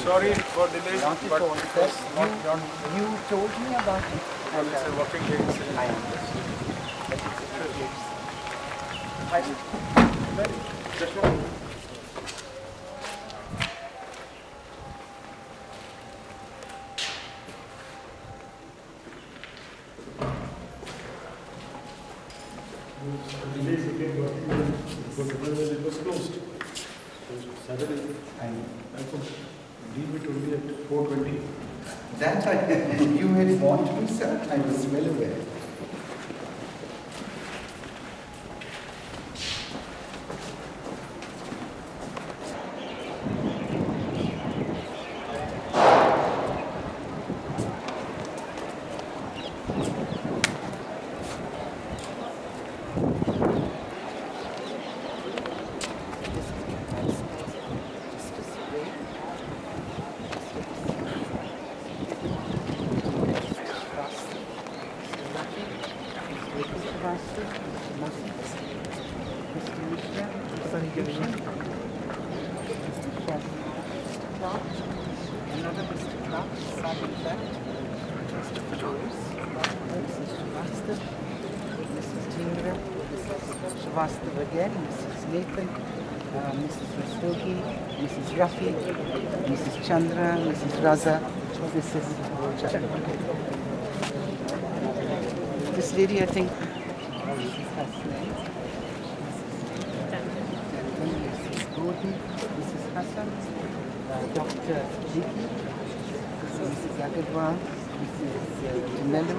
Sorry for delays, but you told me about it. Well, it's a working day. I understand. But it's a privilege. Just one. Delays again, because it was closed. Saturday, I could leave it only at 4:20. That you had warned me, sir. I was well aware. Again, Mrs. Nathan, Mrs. Rastogi, Mrs. Rafi, Mrs. Chandra, Mrs. Raza, Mrs. Chandra. This lady, I think, Mrs. Hassan, Mrs. Gordon, Mrs. Hassan, Dr. Vicky, Mrs. Agarwal, Mrs. Mello,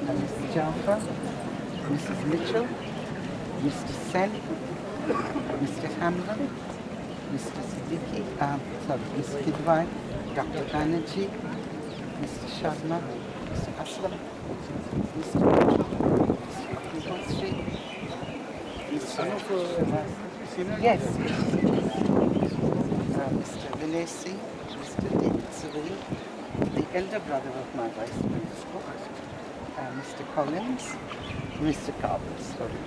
Mrs. Jaffa, Mrs. Mitchell, Mr. Sen, Mr. Hamlin, Mr. Siddiqui, Mr. Kidwai, Dr. Banerjee, Mr. Sharma, Mr. Aslam, Mr. Mitchell, Mr. Abdul Mr. Yes. Mr. Vinay Singh, Mr. David Savili, the elder brother of my vice principal, Mr. Collins, Mr. Carver, sorry.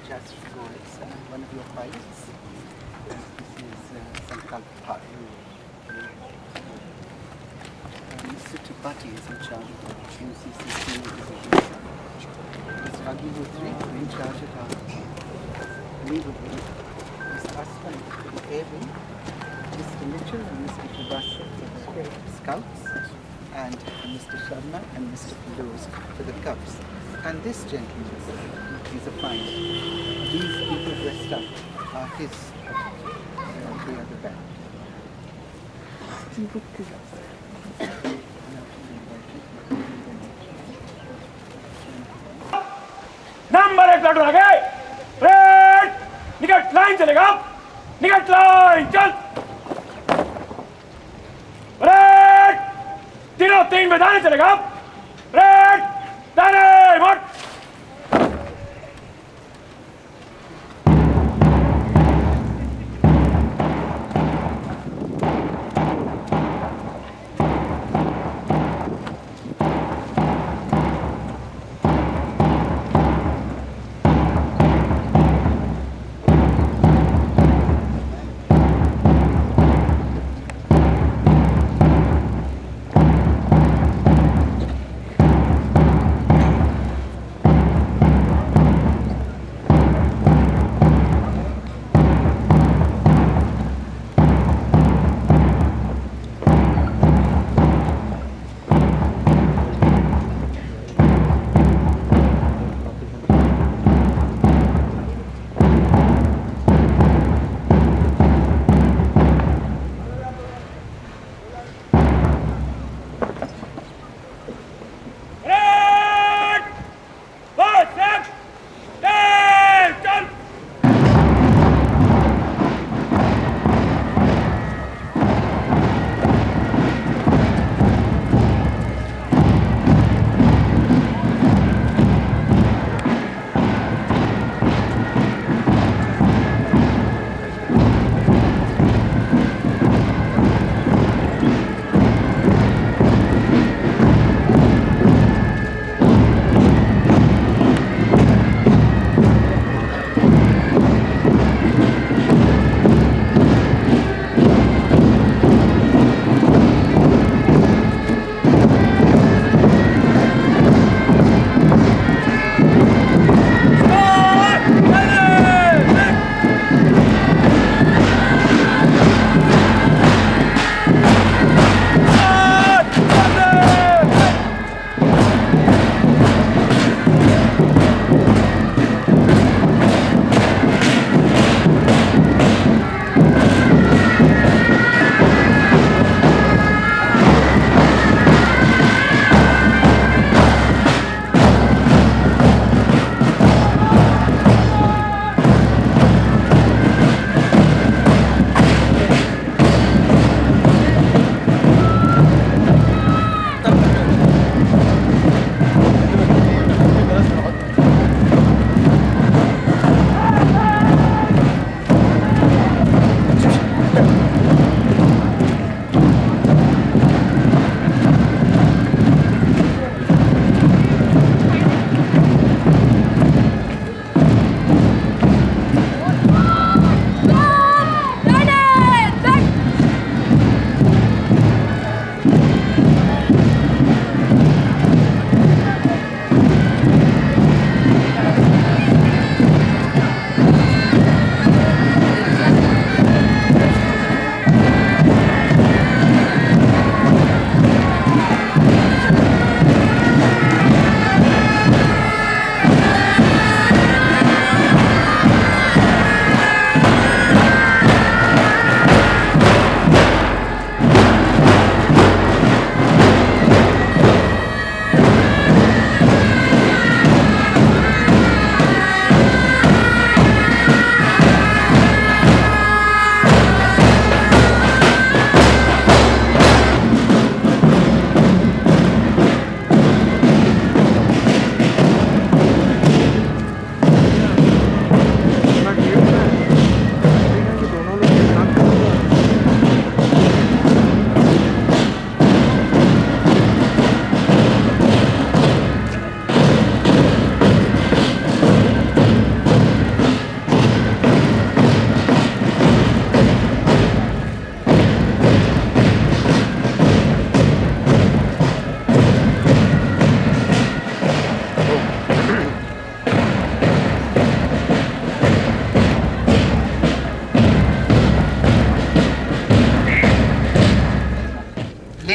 Just for one of your files. This is some Kalpat. Mr. Tripathi is in charge of the MCCC division. Mr. Agibutri in charge of our legal wing. Mr. Asman for the air wing. Mr. Mitchell and Mr. Trivasa for the scouts. And Mr. Sharma and Mr. Firoz for the cubs. And this gentleman is a find. These people dressed up are his, the other band. Number एक platoon आगे red निकट line चलेगा निकट line चल red तीनों तीन में दाने चलेगा रेड दाने मोट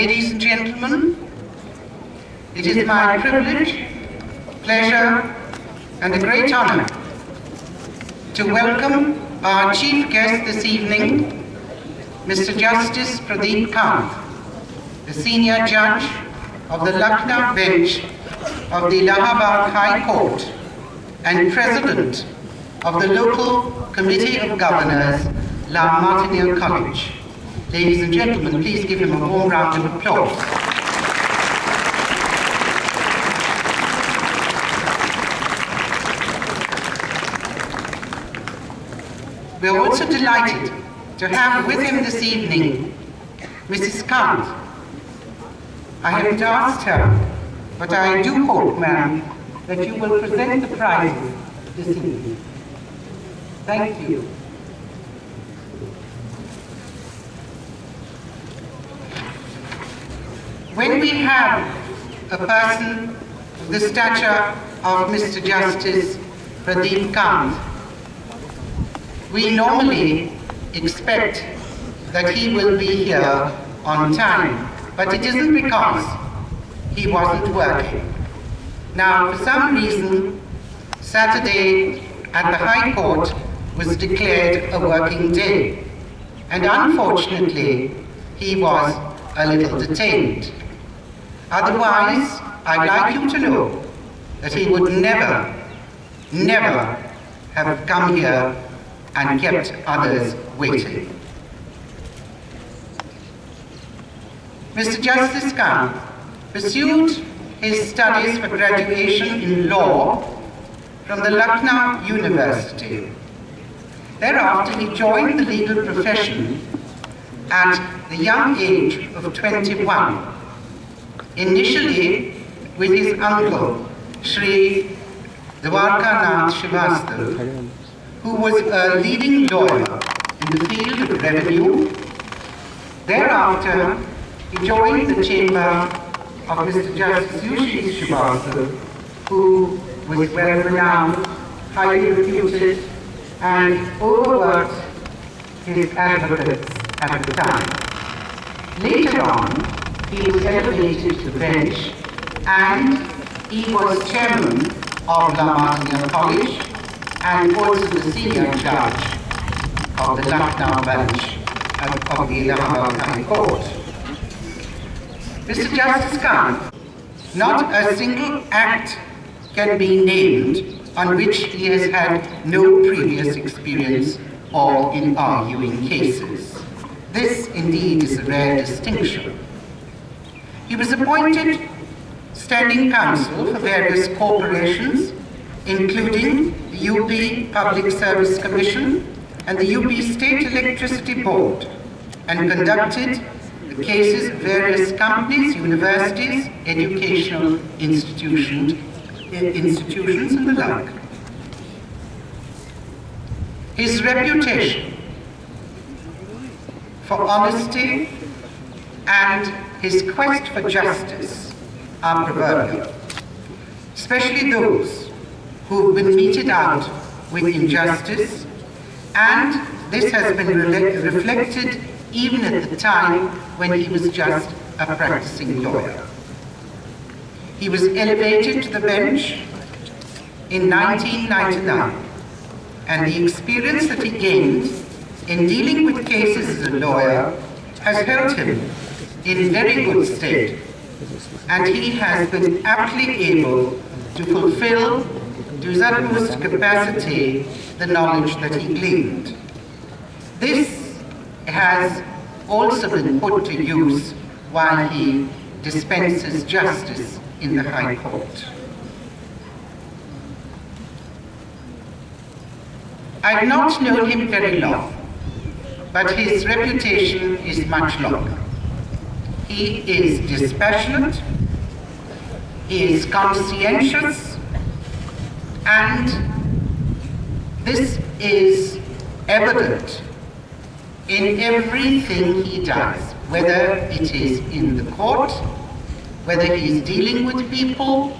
Ladies and gentlemen, it is my privilege, pleasure, and a great honor to welcome our chief guest this evening, Mr. Justice Pradeep Kant, the senior judge of the Lucknow bench of the Allahabad High Court and president of the local Committee of Governors, Martiniere College. Ladies and gentlemen, please give him a warm round of applause. We are also delighted to have with him this evening Mrs. Kant. I haven't asked her, but I do hope, ma'am, that you will present the prizes this evening. Thank you. When we have a person of the stature of Mr. Justice Pradeep Kant, we normally expect that he will be here on time, but it isn't because he wasn't working. Now, for some reason, Saturday at the High Court was declared a working day, and unfortunately, he was a little detained. Otherwise, I'd like you to know that he would never have come here and kept others waiting. Mr. Justice Kant pursued his studies for graduation in law from the Lucknow University. Thereafter, he joined the legal profession at the young age of 21. Initially with his uncle, Sri Dwarkanath Srivastava, who was a leading lawyer in the field of revenue. Thereafter, he joined the chamber of Mr. Justice Yushi Srivastava, who was well-renowned, highly reputed, and overworked his advocates at the time. Later on, he was elevated to the bench, and he was chairman of Martiniere College and also the senior judge of the Lucknow bench of the Allahabad High Court. Mr. Justice Kant, not a single act can be named on which he has had no previous experience or in arguing cases. This indeed is a rare distinction. He was appointed standing counsel for various corporations, including the UP Public Service Commission and the UP State Electricity Board, and conducted the cases of various companies, universities, educational institutions and the like. His reputation for honesty and his quest for justice are proverbial, especially those who've been meted out with injustice, and this has been reflected even at the time when he was just a practicing lawyer. He was elevated to the bench in 1999, and the experience that he gained in dealing with cases as a lawyer has held him in very good stead, and he has been aptly able to fulfill to his utmost capacity the knowledge that he gleaned. This has also been put to use while he dispenses justice in the High Court. I've not known him very long, but his reputation is much longer. He is dispassionate, he is conscientious, and this is evident in everything he does, whether it is in the court, whether he is dealing with people,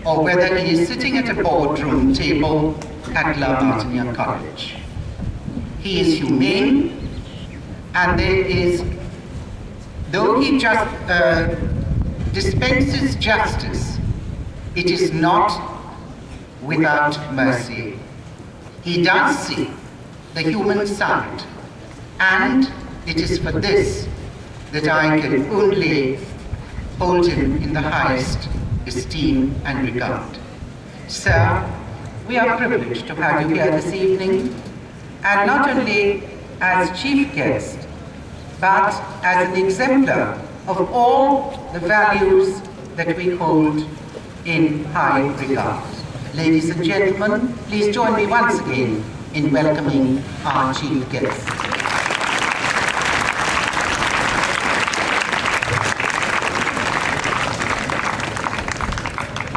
or whether he is sitting at a boardroom table at Martiniere College. He is humane, and there is though he dispenses justice, it is not without mercy. He does see the human side, and it is for this that I can only hold him in the highest esteem and regard. Sir, we are privileged to have you here this evening, and not only as chief guest, but as an exemplar of all the values that we hold in high regard. Ladies and gentlemen, please join me once again in welcoming our chief guest.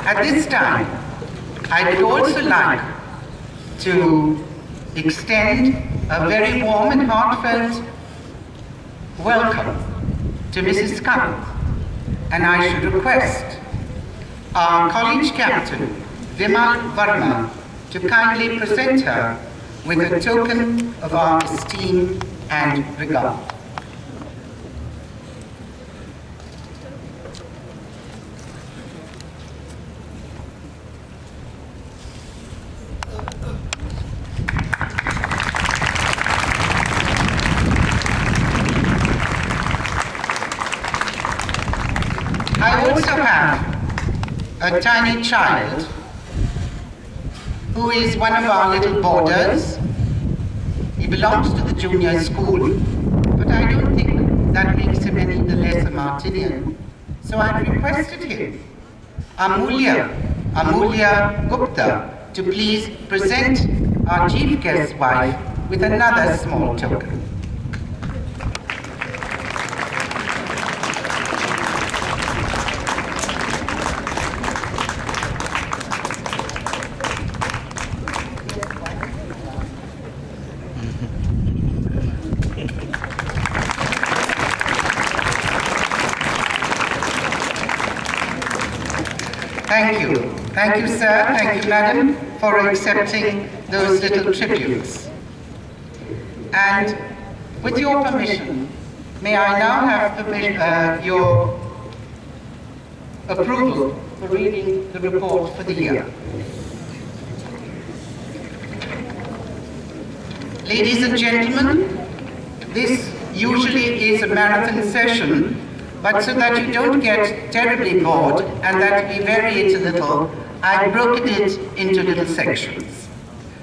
At this time, I would also like to extend a very warm and heartfelt welcome to Mrs. Kant, and I should request our college captain, Vimal Verma, to kindly present her with a token of our esteem and regard. I also have a tiny child who is one of our little boarders. He belongs to the junior school, but I don't think that makes him any the less a Martiniere. So I requested him, Amulya Gupta, to please present our chief guest's wife with another small token. Thank you. Thank you, sir. Thank you, madam, for accepting those little tributes. And with your permission, may I now have your approval for reading the report for the year. Ladies and gentlemen, this usually is a marathon session, but so that you don't get terribly bored and that we vary it a little, I've broken it into little sections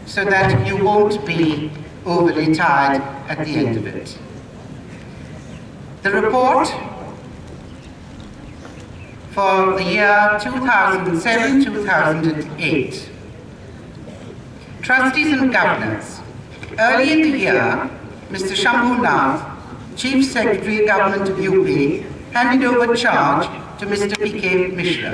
so that you won't be overly tired at the end of it. The report for the year 2007-2008. Trustees and Governors. Early in the year, Mr. Shambhu Nath, Chief Secretary, Government of UP, handed over charge to Mr. P.K. Mishra.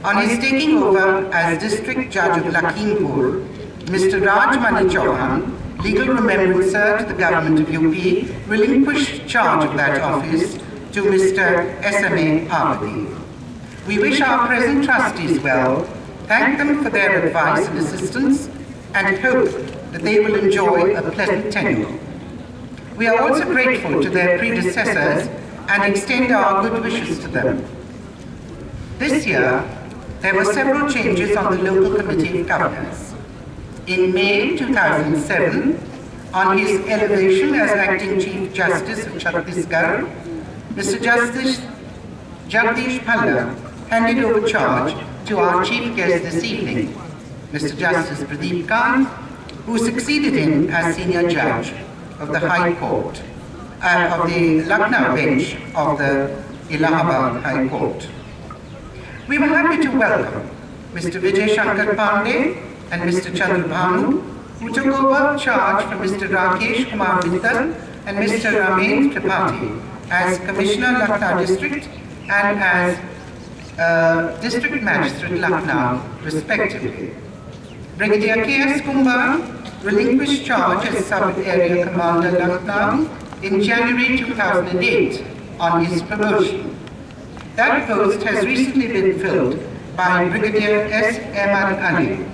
On his taking over as District Judge of Lakhimpur, Mr. Raj Mani Chauhan, Legal Remembrancer to the Government of UP, relinquished charge of that office to Mr. S.M.A. Parvati. We wish our present trustees well, thank them for their advice and assistance, and hope that they will enjoy a pleasant tenure. We are also grateful to their predecessors and extend our good wishes to them. This year, there were several changes on the local committee of governors. In May 2007, on his elevation as acting Chief Justice of Chhattisgarh, Mr. Justice Jagdish Palla handed over charge to our chief guest this evening, Mr. Justice Pradeep Kant, who succeeded him as senior judge of the High Court, of the Lucknow bench of the Allahabad High Court. We were happy to welcome Mr. Vijay Shankar Pandey and Mr. Chandrabhanu, who took over charge from Mr. Rakesh Kumar Mittal and Mr. Ramen Tripathi as Commissioner Lucknow District and as District Magistrate Lucknow, respectively. Brigadier K.S. Kumbar relinquished charge as Sub-Area Commander Lucknow in January 2008 on his promotion. That post has recently been filled by Brigadier S. Ahmad Ali.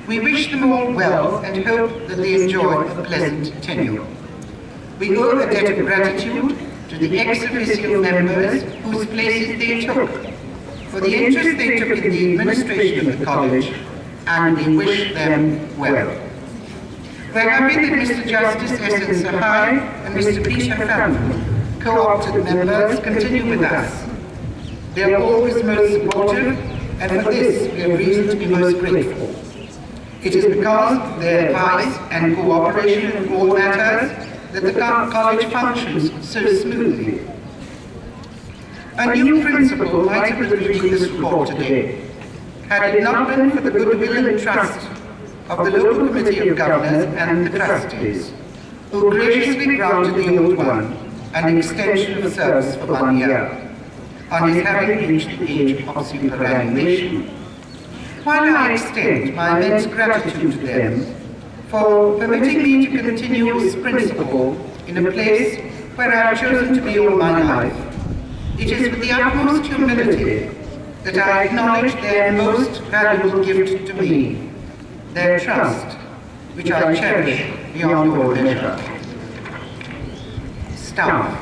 We wish them all well and hope that they enjoy a pleasant tenure. We owe a debt of gratitude to the ex officio members whose places they took, for the interest they took in the administration of the college, and we wish them well. We're happy that Mr. Justice S. N. Sahai and Mr. Peter Phantom, co-opted members, continue with us. They are always most supportive, and for this we have reason to be most grateful. It is because of their advice and cooperation in all matters that the college functions so smoothly. A new principal might have reviewed this report today, had it not been for the goodwill and trust of the local committee of governors and the trustees, who graciously granted the old one an extension of service for 1 year, on his having reached the age of superannuation. While I extend my immense gratitude to them for permitting me to continue as principal in a place where I have chosen to be all my life, it is with the utmost humility that I acknowledge their most valuable gift to me, their trust, which I cherish beyond all measure. Staff.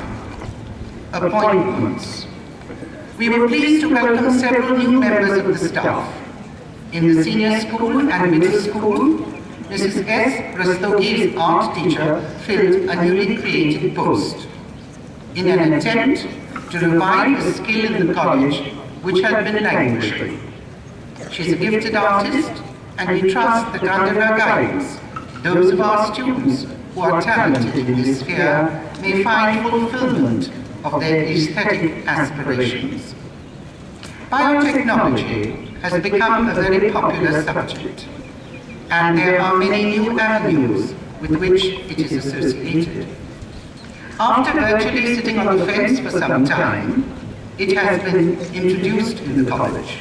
Appointments. We were pleased to welcome several new members of the staff. In the senior school and middle school, Mrs. S. Rastogi's art teacher filled a newly created post in an attempt to revive a skill in the college which had been languishing. She's a gifted artist, and we trust that under her guidance, those of our students who are talented in this sphere may find fulfillment of their aesthetic aspirations. Biotechnology has become a very popular subject, and there are many new avenues with which it is associated. After virtually sitting on the fence for some time, it has been introduced in the college.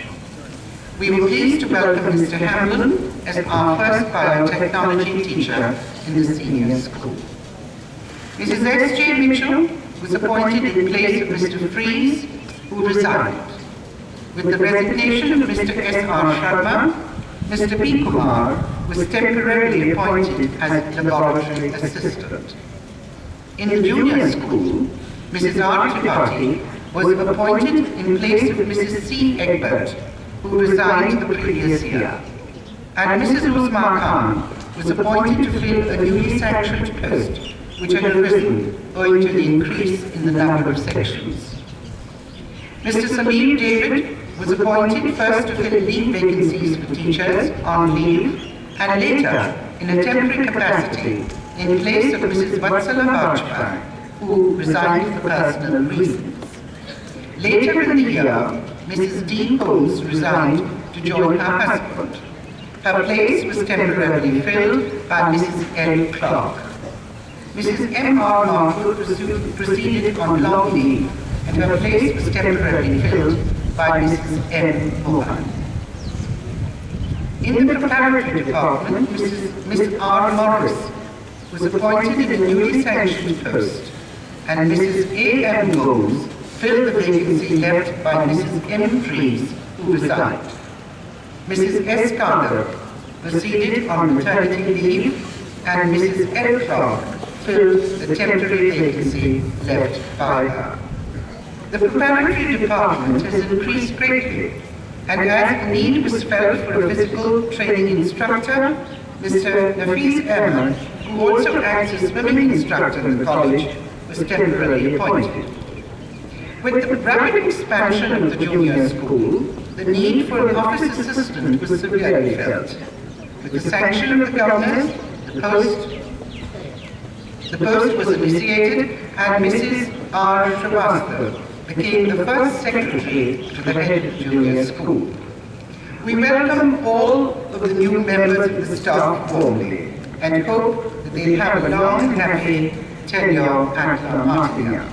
We were pleased to welcome Mr. Hamlin as our first biotechnology teacher in the senior school. Mrs. S.J. Mitchell was appointed in place of Mr. Fries, who resigned. With the resignation of Mr. S.R. Sharma, Mr. P. Kumar was temporarily appointed as laboratory assistant. In the junior school, Mrs. R. Tripathi was appointed in place of Mrs. C. Egbert, who resigned the previous year. And Mrs. Uzma Khan was appointed to fill a newly sanctioned post, which had arisen owing to the increase in the number of sections. Mr. Samir David was appointed first to fill leave vacancies for teachers on leave, and later in a temporary capacity in place of Mrs. Vatsala Bajpai, who resigned for personal reasons. Later in the year, Mrs. D. Holmes resigned to join her husband. Her place was temporarily filled by Mrs. L. Clark. Mrs. M. R. Markle proceeded on long leave, and her place was temporarily filled by Mrs. M. Mohan. In the preparatory department, Mrs. R. Morris was appointed in a newly sanctioned post, and Mrs. A. M. Gomes filled the vacancy left by Mrs. M. Fries, who resigned. Mrs. S. Kader proceeded on maternity leave, and Mrs. L. Clark filled the temporary vacancy left by her. The preparatory department has increased greatly, and as the need was felt for a physical training instructor, Mr. Nafis Ahmed, who also acts as swimming instructor in the college, was temporarily appointed. With the rapid expansion of the junior school, the need for an office assistant was severely felt. With the sanction of the governors, the post was initiated, and Mrs. R. Srivastava became the first secretary to the head of junior school. We welcome all of the new members of the staff warmly and hope that they have a long and happy tenure at Martiniere.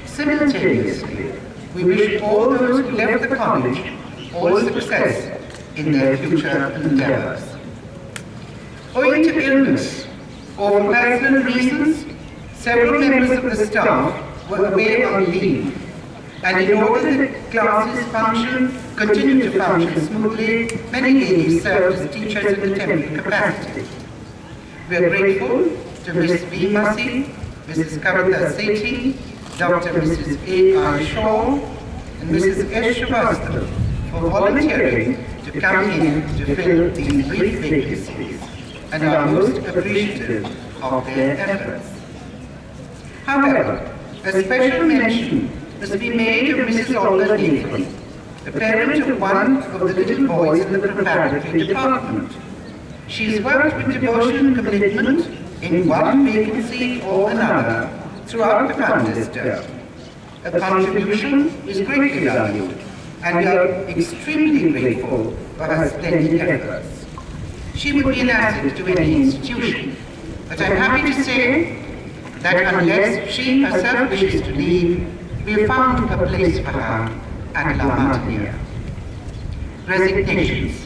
Simultaneously, we wish all those who left the college all success in their future endeavors. Owing to illness or for personal reasons, several members of the staff were away on leave, and in order that classes continue to function smoothly, many ladies served as teachers in a temporary capacity. We are grateful to Ms. V. Masi, Mrs. Kavita Sethi, Dr. Mrs. A.R. Shaw, and Mrs. S. Shrivastava for volunteering to come in to fill these brief vacancies and are most appreciative of their efforts. However, a special mention must be made of Mrs. Olga Nathan, the parent of one of the little boys in the preparatory department. She has worked with devotion and commitment in one vacancy or another throughout the founders' term. Her contribution is greatly valued, and we are extremely grateful for her splendid efforts. She would be an asset to any institution, but I'm happy to say that unless she herself wishes to leave, we have found a place for her at La Martiniere. Resignations.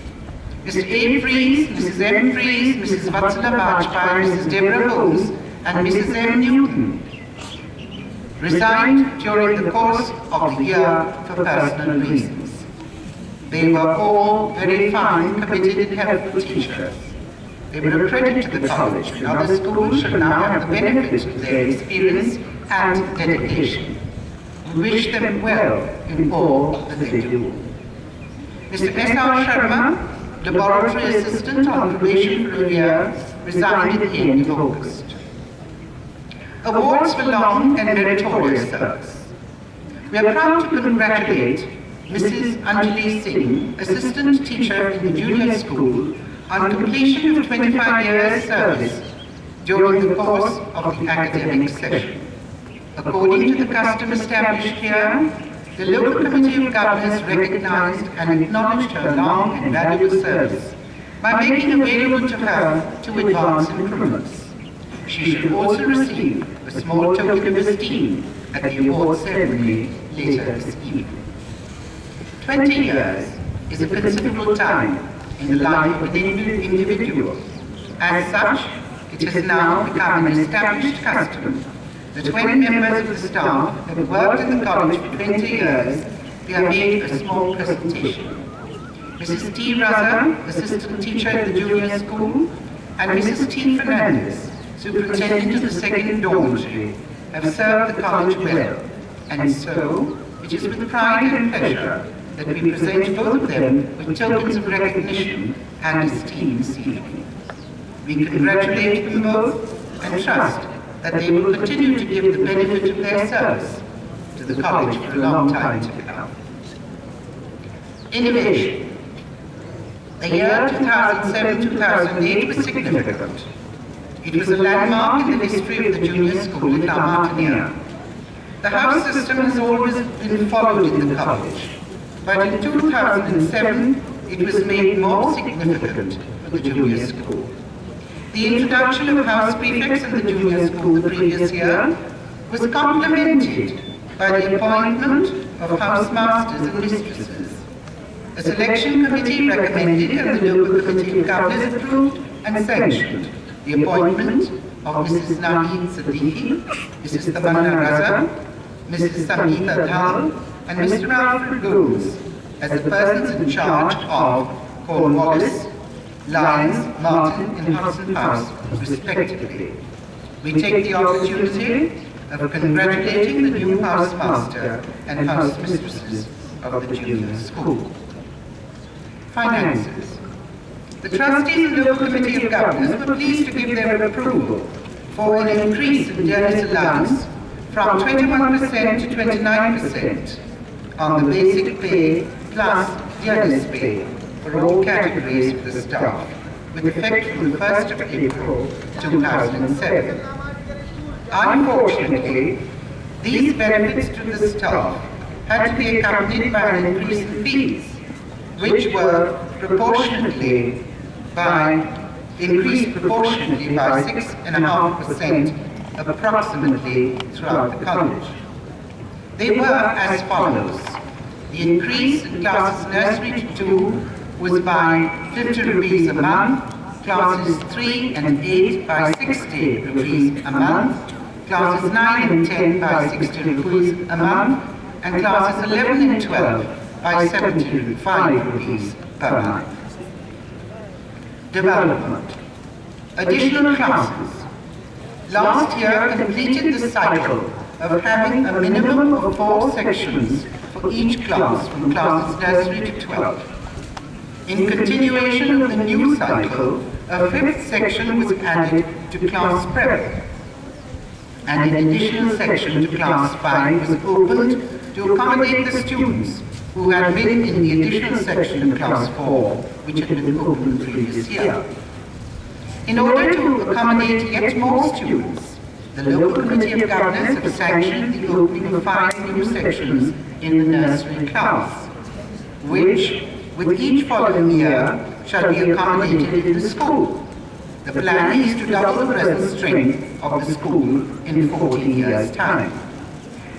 Mr. A. Fries, Mrs. M. Fries, Mrs. Vatsala Bajpai, Mrs. Deborah Holmes, and Mrs. M. Newton resigned during the course of the year for personal reasons. They were all very fine, committed and helpful teachers. They were a credit to the college, and other schools should now have the benefit of their experience and dedication. We wish them well in all that they do. Mr. S.R. Sharma, laboratory assistant on probation for a year, resigned at the end of August. Awards for long and meritorious service. We are proud to congratulate Mrs. Anjali Singh, assistant teacher in the junior school, on completion of 25 years service during the course of the academic session. According to the custom established here, the local committee of governors recognized and acknowledged her long and valuable service by making available to her 2 advance increments. She should also receive a small token of esteem at the award ceremony later this evening. 20 years is a considerable time in the life of an individual. As such, it has now become an established custom that when members of the staff have worked in the college for 20 years, they are made a small presentation. Mrs. T. Raza, assistant teacher at the junior school, and Mrs. T. Fernandez, superintendent of the second dormitory, have served the college well, and so it is with pride and pleasure that we present both of them with tokens of recognition and esteem this evening. We congratulate them both and trust that they will continue to give the benefit of their service to the college for a long time to come. Innovation. The year 2007-2008 was significant. It was a landmark in the history of the junior school at La Martiniere. The house system has always been followed in the college, but in 2007 it was made more significant for the junior school. The introduction of house prefects in the junior school the previous year was complemented by the appointment of housemasters and mistresses. A selection committee recommended and the local committee of governors approved and sanctioned the appointment of Mrs. Nahid Siddiqui, Mrs. Tamanna Raza, Mrs. Samita Dhal, and Mr. Alfred Gomes as the persons in charge of Cornwallis, Lyons, Martin, and Hudson House, respectively. We take the opportunity of congratulating the new housemaster and housemistresses of the junior school. Finances. The trustees and local committee of governors were pleased to give their approval for an increase in dearness allowance from 21% to 29% on the basic pay plus dearness pay for all categories of the staff, with effect from the 1st of April 2007. Unfortunately, these benefits to the staff had to be accompanied by an increase in fees, which were increased proportionately by 6.5% approximately throughout the college. They were as follows. The increase in classes nursery to 2 was by 50 rupees a month, classes 3 and 8 by 60 rupees a month, classes 9 and 10 by 60 rupees a month, and classes 11 and 12 by 75 rupees per month. Development. Additional classes. Last year completed the cycle of having a minimum of 4 sections for each class from classes nursery to 12. In continuation of the new cycle, a 5th section was added to class prep, and an additional section to class 5 was opened to accommodate the students who had been in the additional section of class 4, which had been opened the previous year. In order to accommodate yet more students, the local committee of governors have sanctioned the opening of 5 new sections in the nursery class, which, with each following year, shall be accommodated in the school. The plan is to double the present strength of the school in 14 years' time.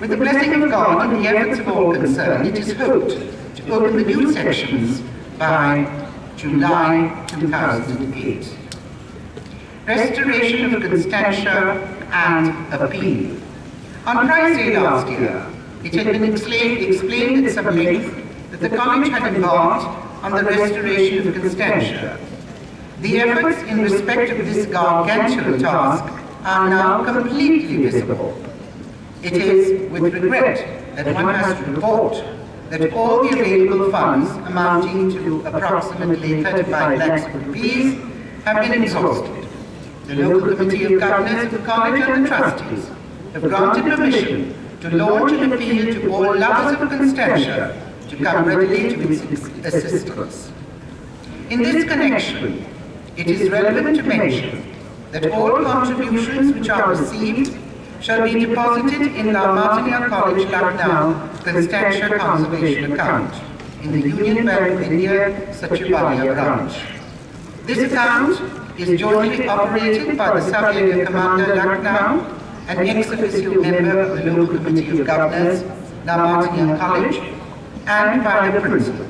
With the blessing of God and the efforts of all concerned, it is hoped to open the new sections by July 2008. Restoration of Constantia and Appeal. On Prize Day last year, it had been explained at some length that the college had embarked on the restoration of Constantia. The efforts in respect of this gargantuan task are now completely visible. It is with regret that one has to report that all the available funds, amounting to approximately 35 lakhs of rupees, have been exhausted. The local committee of governors of the college and the trustees have granted permission to launch an appeal to all lovers of Constantia to come readily to its assistance. In this connection, it is relevant to mention that all contributions which are received shall be deposited in the Martiniere College, Lucknow, Constantia Conservation Account in the Union Bank of India, Sachibalia branch. This account is jointly operated by the Sub-Area Commander, Lucknow, an ex-officio member of the local committee of governors, the Martiniere College, and by the principal.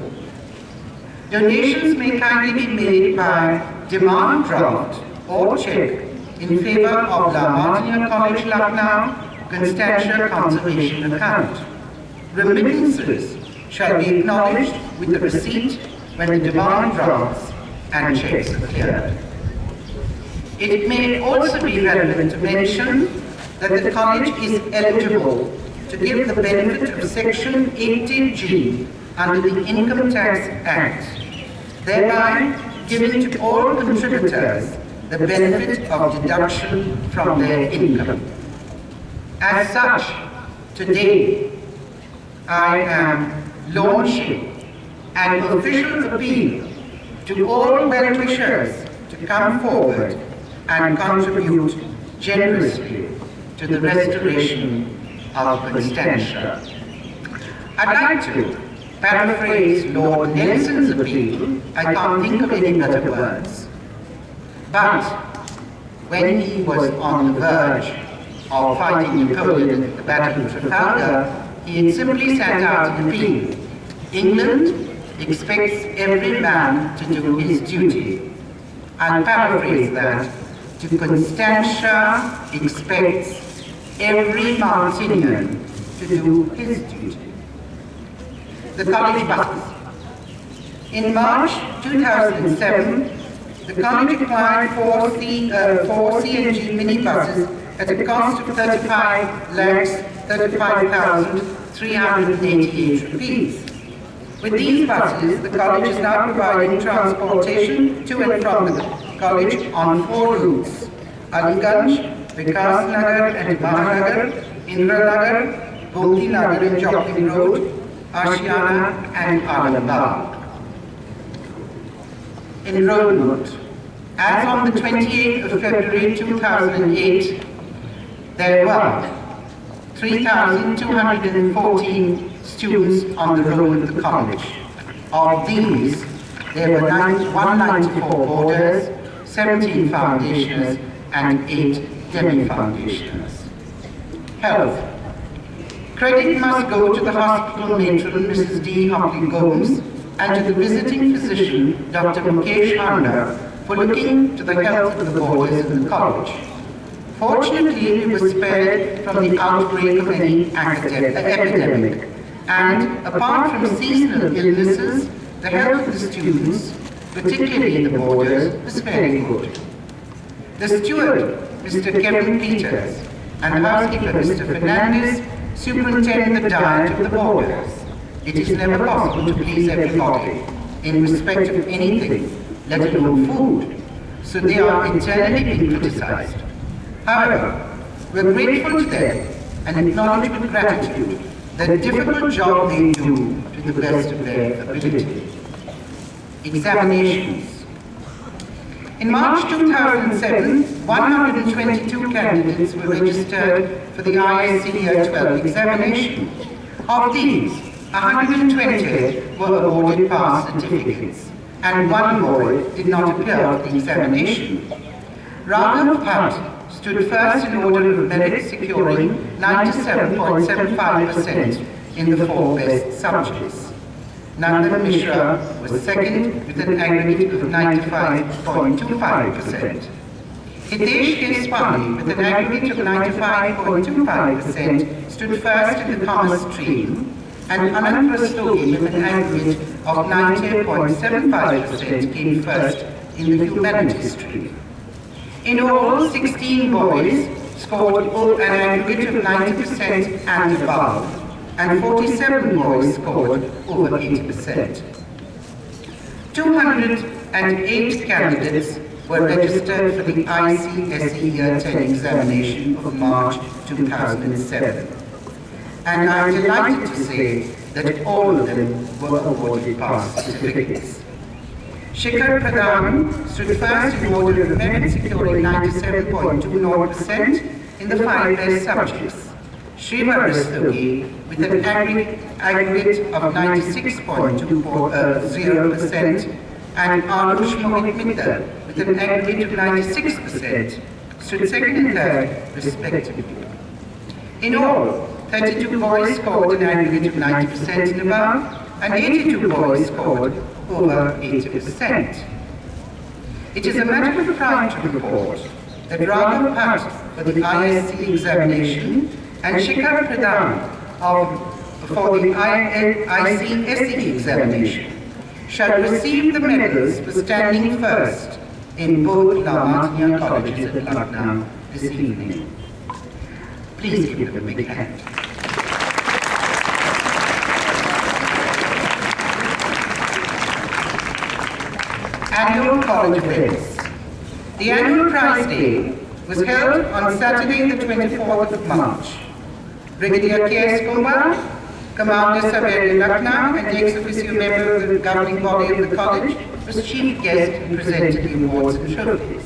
Donations may kindly be made by demand draft or check in favor of La Martiniere College, Lucknow, Constantia Conservation Account. Remittances shall be acknowledged with the receipt when the demand drafts and checks are cleared. It may also be relevant to mention that the college is eligible to give the benefit of Section 80G under the Income Tax Act, thereby giving to all contributors the benefit of deduction from their income. As such, today I am launching an official appeal to all well-wishers to come forward and contribute generously to the restoration of Constantia. I'd like to paraphrase Lord Nelson's appeal. I can't think of any better words. But when he was on the verge of fighting Napoleon at the Battle of Trafalgar, he had simply sent out an appeal. England expects every man to do his duty. I'll paraphrase that. To Constantia expects every Martinian to do his duty. The college buses. In March 2007, the college acquired four CNG minibuses at a cost of 35,35,388 rupees. With these buses, the college is now providing transportation to and from the college on 4 routes: Aliganj, Vikas Nagar and Mahanagar, Indra Nagar, Gomti Nagar and Jockling Road, Ashiana and Alambagh. In road note, as on the 28th of February 2008, there were 3,214 students on the roll of the college. Of these, there were 194 boarders, 17 foundationers, and 8 demi-foundationers. Health. Credit must go to the hospital matron, Mrs. D. Hopley Gomes, and to the visiting physician, Dr. Mukesh Handa, for looking to the health of the boarders in the college. Fortunately, we were spared from the outbreak of any epidemic, and apart from seasonal illnesses, the health of the students, particularly the boarders, was very good. The steward, Mr. Kevin Peters, and housekeeper Mr. Fernandez superintend the diet of the boarders. It is never possible to please everybody in respect of anything, let alone food, so they are internally being criticized. However, we are grateful to them and acknowledge with gratitude the difficult job they do to the best of their ability. Examinations. In March 2007, 122 candidates were registered for the ISC Year 12 examination. Of these, 120 were awarded pass certificates, and one boy did not appear at the examination. Raghav Bhatt stood first in order of merit, securing 97.75% in the 4 best subjects. Nandan Mishra was second with an aggregate of 95.25%. Hitesh Keswani with an aggregate of 95.25% stood first in the commerce stream, and Anand Rastogi with an aggregate of 90.75% came first in the humanities stream. In all, 16 boys scored an aggregate of 90% and above, and 47 boys scored over 80%. 208 candidates were registered for the ICSE Year 10 examination of March 2007. And I am delighted to say that all of them were awarded pass certificates. Shikhar Pradhan stood first in order of merit, securing 97.20% in the 5 best subjects. Shriva Rastogi with an aggregate of 96.20%, and Arush Mohit Mittal with an aggregate of 96% stood second and third respectively. In all, 32 boys scored an aggregate of 90% and above, and 82 boys scored over 80%. It is a matter of pride to report that Raghav Bhatt for the ISC examination and Shikhar Pradhan for the ICSE examination shall receive the medals for standing first in both Martiniere colleges at Lucknow this evening. Please give them a big hand. Annual college events. The annual prize day was held on Saturday the 24th of March. Brigadier K.S. Kumar, Commander Surveyor Lucknow and the ex-officio member of the governing body of the college, was chief guest and presented the awards and trophies.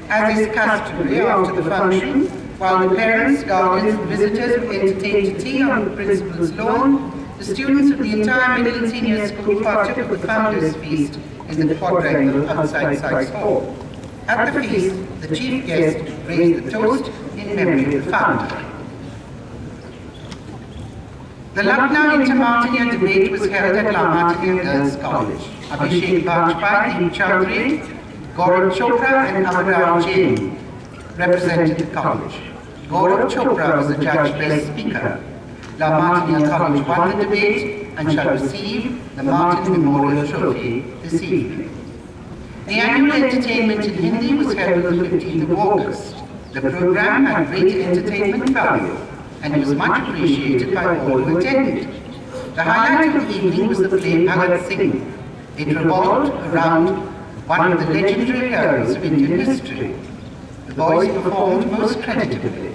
As is customary after the function, while the parents, guardians and visitors were entertained to tea on the principal's lawn, the students of the entire middle and senior school partook of the founder's feast in the quadrangle outside Sykes Hall. At the feast, the chief guest raised the toast in memory of the founder. The Lucknow Inter-Martiniere debate was held at Martiniere Girls' College. Abhishek Bajpai, Deep Chowdhury, Gaurav Chopra and Amarao Jain represented the college. Gaurav Chopra was the judge-best speaker. La Martiniere College won the debate and shall receive the Martin Memorial Trophy this evening. The annual entertainment in Hindi was held on the 15th of August. The program had great entertainment value and was much appreciated by all who attended. The highlight of the evening was the play Bhagat Singh. It revolved around one of the legendary heroes of Indian history. The boys performed most creditably.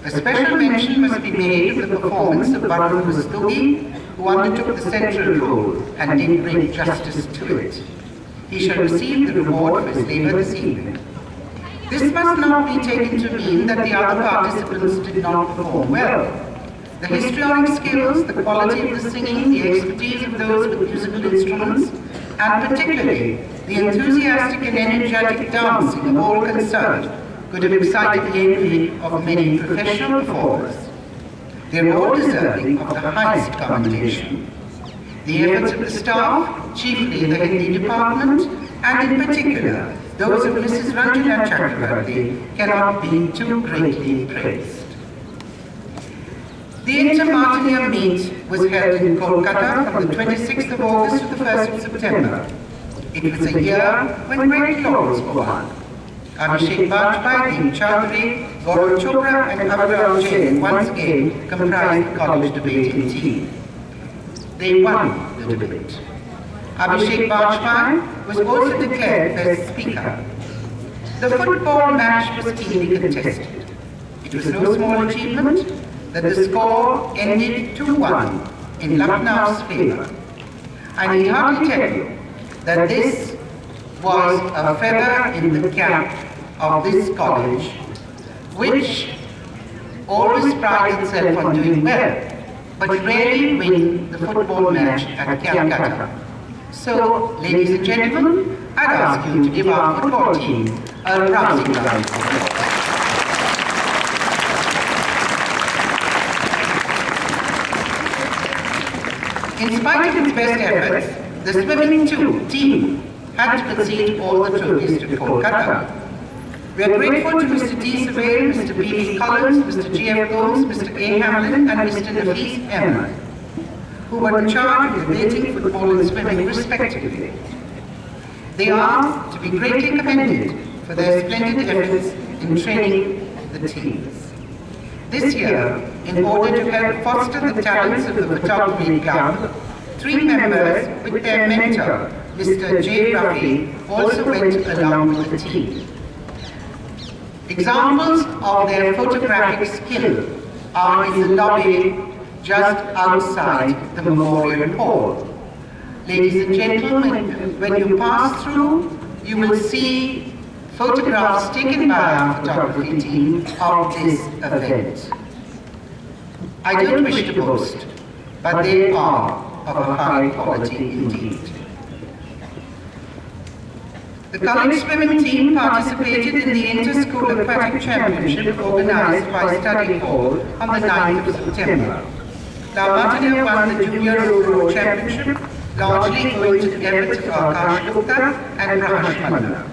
A special mention must be made of the performance of Varun Rastogi, who undertook the central role and did great justice to it. He shall receive the reward for his labor this evening. This must not be taken to mean that the other participants did not perform well. The histrionic skills, the quality of the singing, the expertise of those with musical instruments, and particularly the enthusiastic and energetic dancing of all concerned could have excited the envy of many professional performers. They are all deserving of the highest commendation. The efforts of the staff, chiefly the Hindi department, and in particular those of Mrs. Ranjana Chakravarti, cannot be too greatly praised. The Inter-Martiniere meet was held in Kolkata from the 26th of August to the 1st of September. It was a year when great laurels were won. Abhishek Bajpai, Deep Chowdhury, Gaurav Chopra and Abhiram Jain once again comprised the college debating team. They won the debate. Abhishek Bajpai was also declared best speaker. The football match was keenly contested. It was no small achievement that the score ended 2-1 in Lucknow's favour. I need hardly tell you that this was a feather in the cap of this college, which always prides itself on doing well, but rarely win the football match at Calcutta. So, ladies and gentlemen, I'd ask you to give our football team a rousing round of applause. In spite of its best efforts, the swimming team had to concede all the trophies to Kolkata. We are grateful to Mr. D. Surveil, Mr. B. Collins, Mr. G. F. Gomes, Mr. A. Hamlin, and Mr. Nafis Ahmed, who were in charge of debating football and swimming respectively. They are to be greatly commended for their splendid efforts in training the teams. This year, in order to help foster the talents of the photography club, 3 members with their mentor, Mr. J. Rafi, also went along with the team. Examples of their photographic skill are in the lobby just outside the Memorial Hall. Ladies and gentlemen, when you pass through, you will see photographs taken by our photography team of this event. I don't wish to boast, but they are of a high quality indeed. The college swimming team participated in the Inter-School Aquatic Championship organized by Study Hall on the 9th of September. Martiniere won the Junior Overall Championship, largely owing to the efforts of Akash Gupta and Rahash Manna.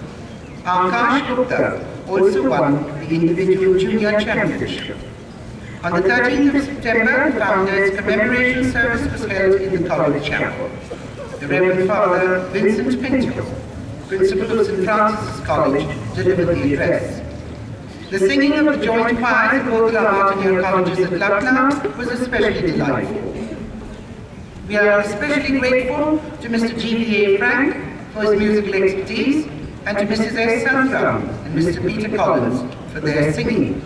Akash Gupta also won the Individual Junior Championship. On the 13th of September, the Founders' Commemoration Service was held in the college chapel. The Reverend Father Vincent Pinto, Principal of St. Francis College, delivered the address. The singing of the joint choirs of both the Martiniere colleges at Lucknow was especially delightful. We are especially grateful to Mr. G.V.A. Frank for his musical expertise and to Mrs. S. Sandram and Mr. Peter Collins for their singing.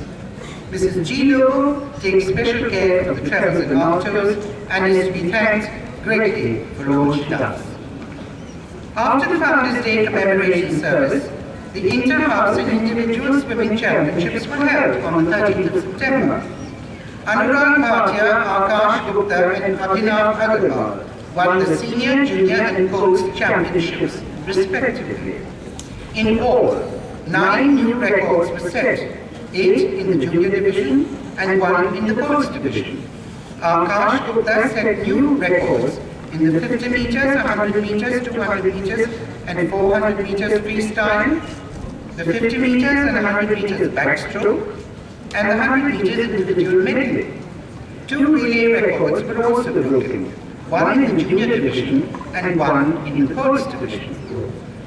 Mrs. G. Lobo takes special care of the trebles and altos and is to be thanked greatly for all she does. After the Founders' Day commemoration service, the Inter-House and Individual Swimming Championships were held on the 13th of September. Anurag Bhatia, Akash Gupta and Abhinav Agarwal won the Senior, Junior and Post Championships respectively. In all, 9 new records were set, 8 in the Junior Division and 1 in the Post Division. Akash Gupta set new records in the 50 meters, 100 meters, 200 meters and 400 meters freestyle, the 50 meters and 100 meters backstroke, and the 100 meters individual medley. 2 relay records were also broken, 1 in the junior division and 1 in the post division.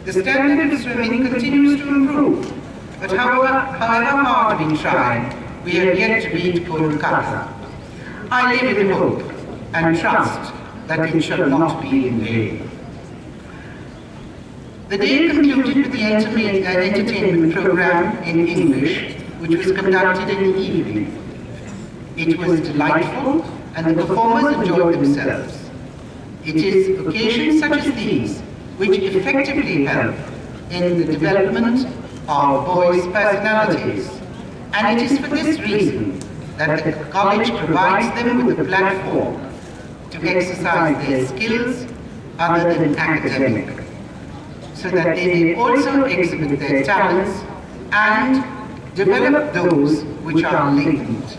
The standard of swimming continues to improve, but however hard we try, we have yet to beat Kolkata. I live in hope and trust that it shall not be in vain. The day concluded with the entertainment program in English, which was conducted in the evening. It was delightful and the performers enjoyed themselves. It is occasions such as these which effectively help in the development of boys' personalities, and it is for this reason that the college provides them with a platform to exercise their skills other than academic, so that they may also exhibit their talents and develop those which are latent.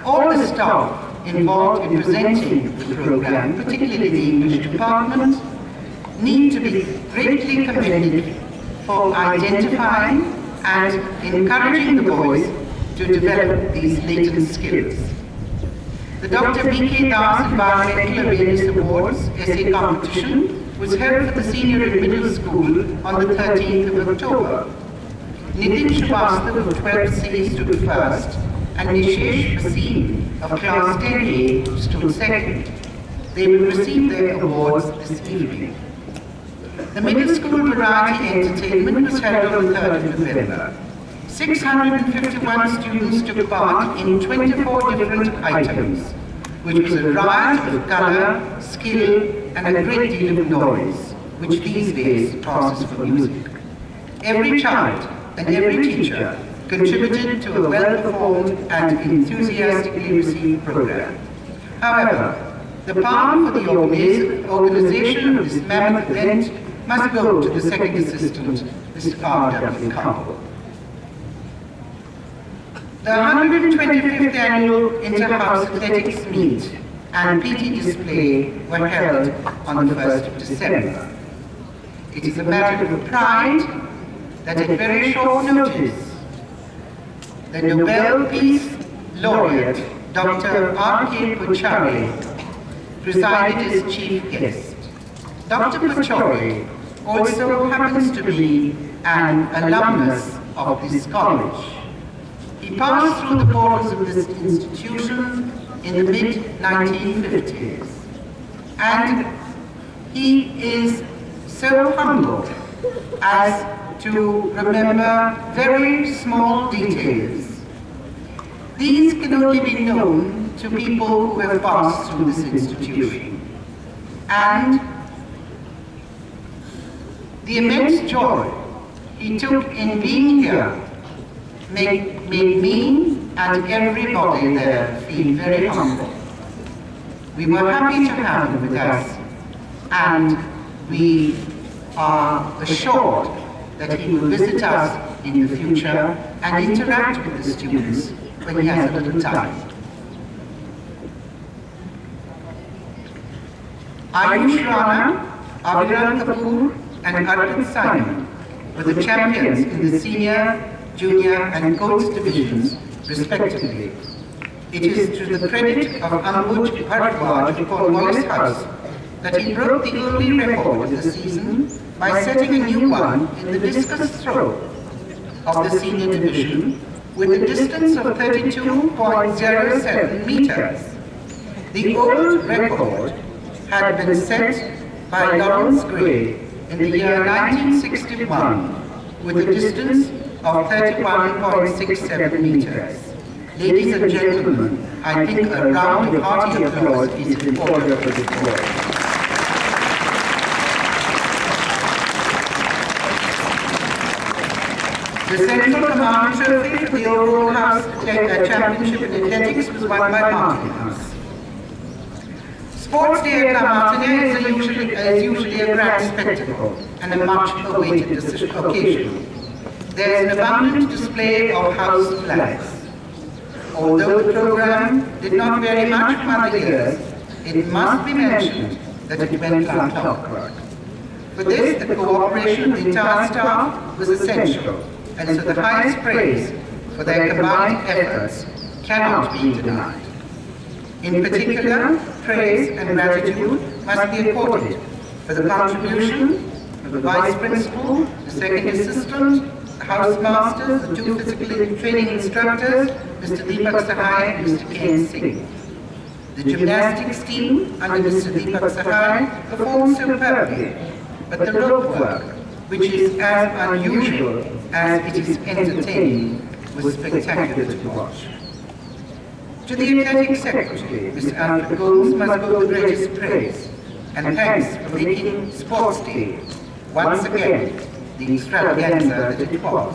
All the staff involved in presenting the program, particularly the English department, need to be greatly commended for identifying and encouraging the boys to develop these latent skills. The Dr. B.K. Das Environmental Awareness Awards essay competition was held for the senior and middle school on the 13th of October. Nitin Srivastava of 12C stood first, and Nishesh Bhasin of Class 10A stood second. They will receive their awards this evening. The middle school variety entertainment was held on 3rd of November. 651 students took part in 24 different items, which was a riot of colour, skill, and a great deal of noise, which these days passes for music. Every child and every teacher contributed to a well-performed and enthusiastically received program. However, the palm for the organization of this mammoth event must go to the second assistant, Mr. R.W. Campbell. The 125th annual Inter-House Athletics Meet and PT display were held on the 1st of December. It is a matter of pride that at very short notice, the Nobel Peace Laureate Dr. R.K. Pachori presided as chief guest. Dr. Pachori also happens to be an alumnus of this college. He passed through the portals of this institution in the mid-1950s, and he is so humble as to remember very small details. These can only be known to people who have passed through this institution. And the immense joy he took in being here made me and everybody there feel very humble. We were happy to have him with us, and we are assured that he will visit us in the future and interact with the students when he has a little time. Ayush Rana, Aviral Kapoor, and Arpit Simon were the champions in the senior, junior, and coach divisions, respectively. It is to the credit of Ambuj Bharadwaj of Cornwallis House that he broke the early record of the season by setting a new one in the discus throw of the senior division with a distance of 32.07 meters. The old record had been set by Lawrence Gray in the year 1961 with a distance of 31.67 meters. Ladies and gentlemen, I think a round of hearty applause is in order for this boy. The Central Command Trophy for the overall House Championship in Athletics was won by Martiniere. Sports Day at Martiniere is usually a grand spectacle and a much-awaited occasion. There is an abundant display of house flags. Although the program did not vary much from other years, it must be mentioned that it went like clockwork. For this, the cooperation of the entire staff was essential, and so the highest praise for their combined efforts cannot be denied. In particular, praise and gratitude must be accorded for the contribution of the Vice Principal, the Second Assistant, the House Masters, the two physical training instructors, Mr. Deepak Sahai and Mr. K.N. Singh. The gymnastics team under Mr. Deepak Sahai performed superbly, but the rope work, which is as unusual as it is entertaining, was spectacular to watch. To the Athletic Secretary, Mr. Alfred Gomes must go the greatest praise, and thanks for making Sports Day, once again, the extravaganza that it was.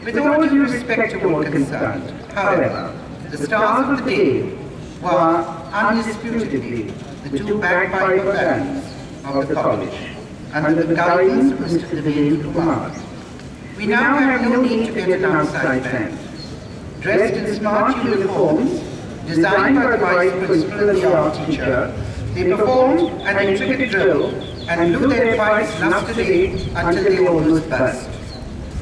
With all due respect to all concerned, however, the stars of the day were undisputedly the two bagpiper bands of the college, under the guidance of Mr. Devendra Kumar. We now have no need to get an outside band. Dressed in smart uniforms, designed by the Vice Principal and the art teacher, they performed an intricate drill and blew their pipes lustily until they almost burst.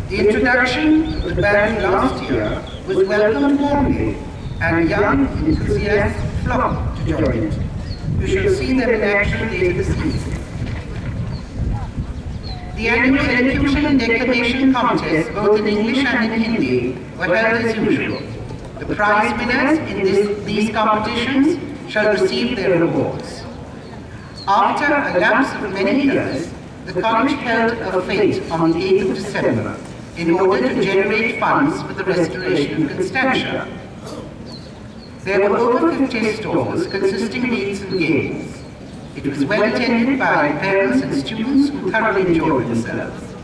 The introduction of the band last year was welcomed warmly, and young enthusiasts flocked to join it. You shall see them in action later this evening. The annual elocution and declamation contests, both in English and in Hindi, were held as usual. The prize winners in these competitions shall receive their rewards. After a lapse of many years, the college held a fete on the 8th of December in order to generate funds for the restoration of Constantia. There were over 50 stalls consisting of eats and games. It was well attended by parents and students who thoroughly enjoyed themselves.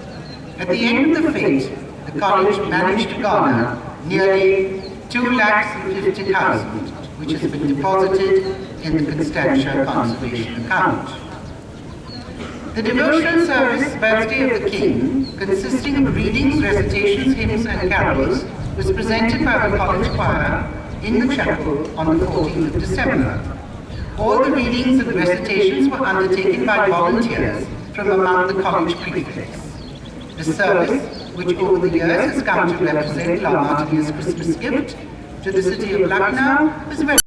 At the end of the fete, the college managed to garner nearly 2,50,000, which has been deposited in the Constantia Conservation Account. The devotional service, Birthday of the King, consisting of readings, recitations, hymns and carols, was presented by the college choir in the chapel on the 14th of December. All the readings and recitations were undertaken by volunteers from among the college prefects. The service, which over the years has come to represent La Martiniere's Christmas gift to the city of Lucknow, was very